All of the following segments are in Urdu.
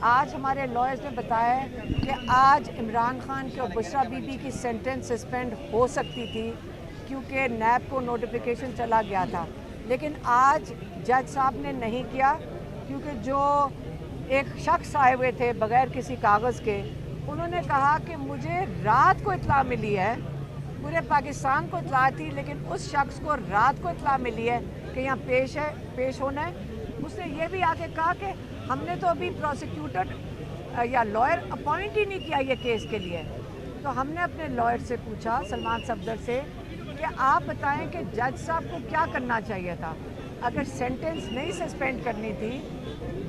آج ہمارے لائرز نے بتایا کہ آج عمران خان کی اور بشرا بی بی کی سینٹنس سسپینڈ ہو سکتی تھی کیونکہ نیب کو نوٹیفیکیشن چلا گیا تھا، لیکن آج جج صاحب نے نہیں کیا کیونکہ جو ایک شخص آئے ہوئے تھے بغیر کسی کاغذ کے، انہوں نے کہا کہ مجھے رات کو اطلاع ملی ہے، پورے پاکستان کو اطلاع تھی لیکن اس شخص کو رات کو اطلاع ملی ہے کہ یہاں پیش ہونا ہے۔ اس نے یہ بھی آ کے کہا کہ ہم نے تو ابھی پروسیکیوٹر یا لائر اپوائنٹ ہی نہیں کیا یہ کیس کے لیے۔ تو ہم نے اپنے لائر سے پوچھا، سلمان صفدر سے، کہ آپ بتائیں کہ جج صاحب کو کیا کرنا چاہیے تھا؟ اگر سینٹنس نہیں سسپینڈ کرنی تھی،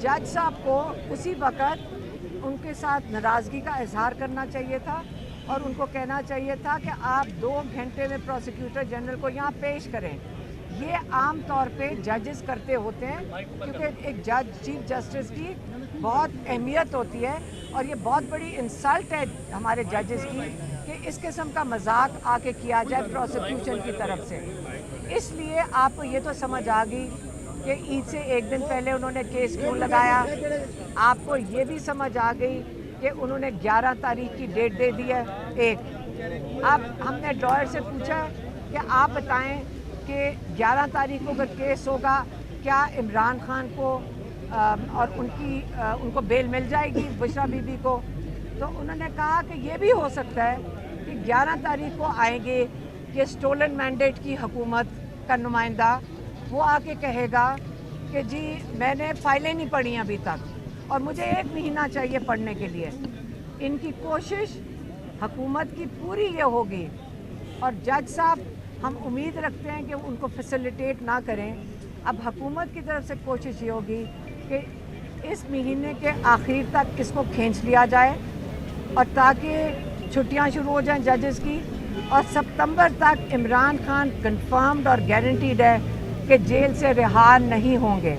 جج صاحب کو اسی وقت ان کے ساتھ ناراضگی کا اظہار کرنا چاہیے تھا اور ان کو کہنا چاہیے تھا کہ آپ 2 گھنٹے میں پروسیکیوٹر جنرل کو یہاں پیش کریں۔ یہ عام طور پہ ججز کرتے ہوتے ہیں کیونکہ ایک جج چیف جسٹس کی بہت اہمیت ہوتی ہے اور یہ بہت بڑی انسلٹ ہے ہمارے ججز کی کہ اس قسم کا مذاق آ کے کیا جائے پروسیکیوشن کی طرف سے۔ اس لیے آپ کو یہ تو سمجھ آ گئی کہ عید سے ایک دن پہلے انہوں نے کیس کیوں لگایا۔ آپ کو یہ بھی سمجھ آ گئی کہ انہوں نے 11 تاریخ کی ڈیٹ دے دی ہے ایک۔ اب ہم نے لائر سے پوچھا کہ آپ بتائیں کہ 11 تاریخ کو اگر کیس ہوگا کیا عمران خان کو اور ان کو بیل مل جائے گی بشرا بی بی کو؟ تو انہوں نے کہا کہ یہ بھی ہو سکتا ہے کہ 11 تاریخ کو آئیں گے کہ سٹولن مینڈیٹ کی حکومت کا نمائندہ، وہ آ کے کہے گا کہ جی میں نے فائلیں نہیں پڑھی ابھی تک اور مجھے 1 مہینہ چاہیے پڑھنے کے لیے۔ ان کی کوشش حکومت کی پوری یہ ہوگی اور جج صاحب ہم امید رکھتے ہیں کہ ان کو فیسیلیٹیٹ نہ کریں۔ اب حکومت کی طرف سے کوشش یہ ہوگی کہ اس مہینے کے آخر تک اس کو کھینچ لیا جائے اور تاکہ چھٹیاں شروع ہو جائیں ججز کی، اور ستمبر تک عمران خان کنفرمڈ اور گارنٹیڈ ہے کہ جیل سے رہا نہیں ہوں گے۔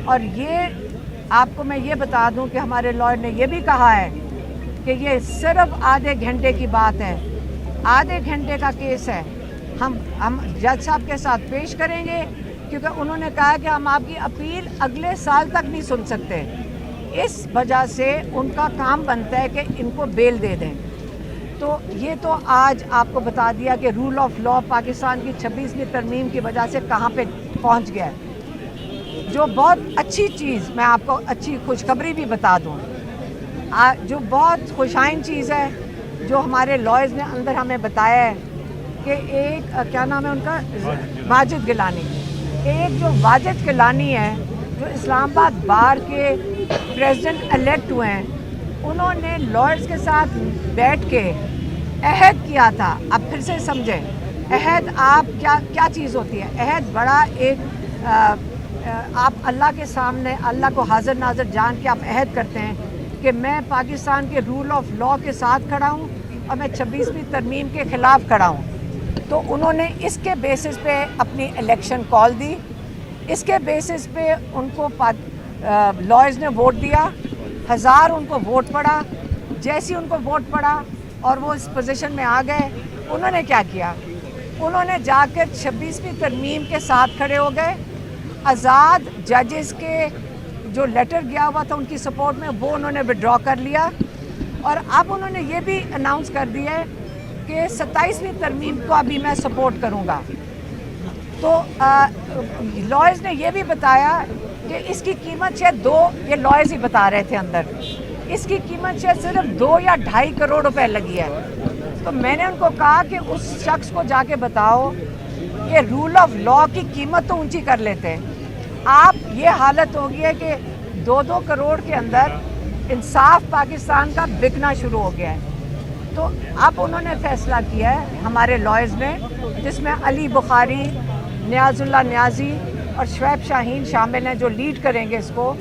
اور یہ آپ کو میں یہ بتا دوں کہ ہمارے لائر نے یہ بھی کہا ہے کہ یہ صرف آدھے گھنٹے کی بات ہے، آدھے گھنٹے کا کیس ہے، ہم جج صاحب کے ساتھ پیش کریں گے کیونکہ انہوں نے کہا کہ ہم آپ کی اپیل اگلے سال تک نہیں سن سکتے۔ اس وجہ سے ان کا کام بنتا ہے کہ ان کو بیل دے دیں۔ تو یہ تو آج آپ کو بتا دیا کہ رول آف لا پاکستان کی 26ویں ترمیم کی وجہ سے کہاں پہ پہنچ گیا ہے۔ جو بہت اچھی چیز، میں آپ کو اچھی خوشخبری بھی بتا دوں، جو بہت خوشائن چیز ہے جو ہمارے لائرز نے اندر ہمیں بتایا ہے کہ ایک کیا نام ہے ان کا، واجد گیلانی، ایک جو واجد گیلانی ہے جو اسلام آباد بار کے پریزیڈنٹ الیکٹ ہوئے ہیں، انہوں نے لائرز کے ساتھ بیٹھ کے عہد کیا تھا۔ اب پھر سے سمجھیں عہد آپ کیا چیز ہوتی ہے۔ عہد بڑا ایک آپ اللہ کے سامنے اللہ کو حاضر ناظر جان کے آپ عہد کرتے ہیں کہ میں پاکستان کے رول آف لا کے ساتھ کھڑا ہوں اور میں 26ویں ترمیم کے خلاف کھڑا ہوں۔ تو انہوں نے اس کے بیسس پہ اپنی الیکشن کال دی، اس کے بیسس پہ ان کو لائرز نے ووٹ دیا، 1000 ان کو ووٹ پڑا۔ جیسی ان کو ووٹ پڑا اور وہ اس پوزیشن میں آ گئے، انہوں نے کیا کیا، انہوں نے جا کر 26ویں ترمیم کے ساتھ کھڑے ہو گئے۔ آزاد ججز کے جو لیٹر گیا ہوا تھا ان کی سپورٹ میں، وہ انہوں نے وڈرا کر لیا، اور اب انہوں نے یہ بھی اناؤنس کر دیا ہے کہ 27ویں ترمیم کو ابھی میں سپورٹ کروں گا۔ تو لائرز نے یہ بھی بتایا کہ اس کی قیمت شاید 2، یہ لائرز ہی بتا رہے تھے اندر، اس کی قیمت شاید صرف 2 یا 2.5 کروڑ روپے لگی ہے۔ تو میں نے ان کو کہا کہ اس شخص کو جا کے بتاؤ کہ رول آف لا کی قیمت تو اونچی کر لیتے ہیں۔ آپ یہ حالت ہو گئی ہے کہ 2-2 کروڑ کے اندر انصاف پاکستان کا بکنا شروع ہو گیا ہے۔ تو اب انہوں نے فیصلہ کیا ہے ہمارے لائرز نے، جس میں علی بخاری، نیاز اللہ نیازی اور شعیب شاہین شامل ہیں جو لیڈ کریں گے اس کو،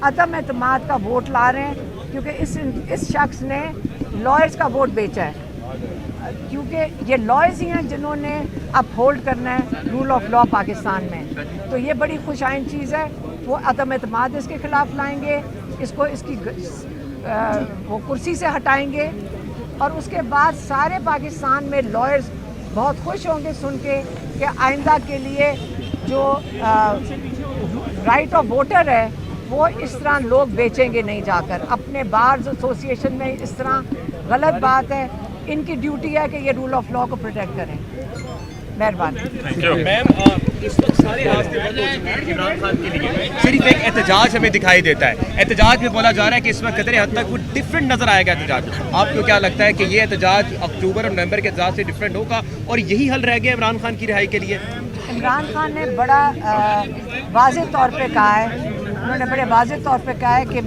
عدم اعتماد کا ووٹ لا رہے ہیں کیونکہ اس شخص نے لائرز کا ووٹ بیچا ہے، کیونکہ یہ لائرز ہی ہیں جنہوں نے اپ ہولڈ کرنا ہے رول آف لا پاکستان میں۔ تو یہ بڑی خوشائن چیز ہے، وہ عدم اعتماد اس کے خلاف لائیں گے، اس کو اس کی وہ کرسی سے ہٹائیں گے، اور اس کے بعد سارے پاکستان میں لائرز بہت خوش ہوں گے سن کے کہ آئندہ کے لیے جو رائٹ آف ووٹر ہے وہ اس طرح لوگ بیچیں گے نہیں جا کر. اپنے بارز ایسوسیشن میں اس طرح غلط بات ہے. ان کی ڈیوٹی ہے کہ یہ رول آف لا کو پروٹیکٹ کریں. مہربانی. میم اس وقت سارے راستے بند ہو چکے ہیں عمران خان کے لیے. صرف ایک احتجاج ہمیں دکھائی دیتا ہے. احتجاج میں بولا جا رہا ہے کہ اس وقت قدرے حد تک وہ ڈفرینٹ نظر آئے گا احتجاج. آپ کو کیا لگتا ہے کہ یہ احتجاج اکتوبر اور نومبر کے احتجاج سے ڈفرینٹ ہوگا اور یہی حل رہ گیا عمران خان کی رہائی کے لیے؟ عمران خان نے بڑا واضح طور پہ کہا ہے, انہوں نے بڑے واضح طور پہ کہا ہے کہ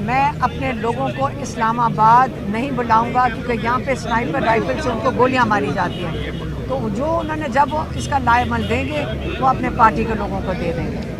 میں اپنے لوگوں کو اسلام آباد نہیں بلاؤں گا کیونکہ یہاں پہ سنائپر رائفل سے ان کو گولیاں ماری جاتی ہیں. تو جو انہوں نے جب وہ اس کا لائے عمل دیں گے وہ اپنے پارٹی کے لوگوں کو دے دیں گے.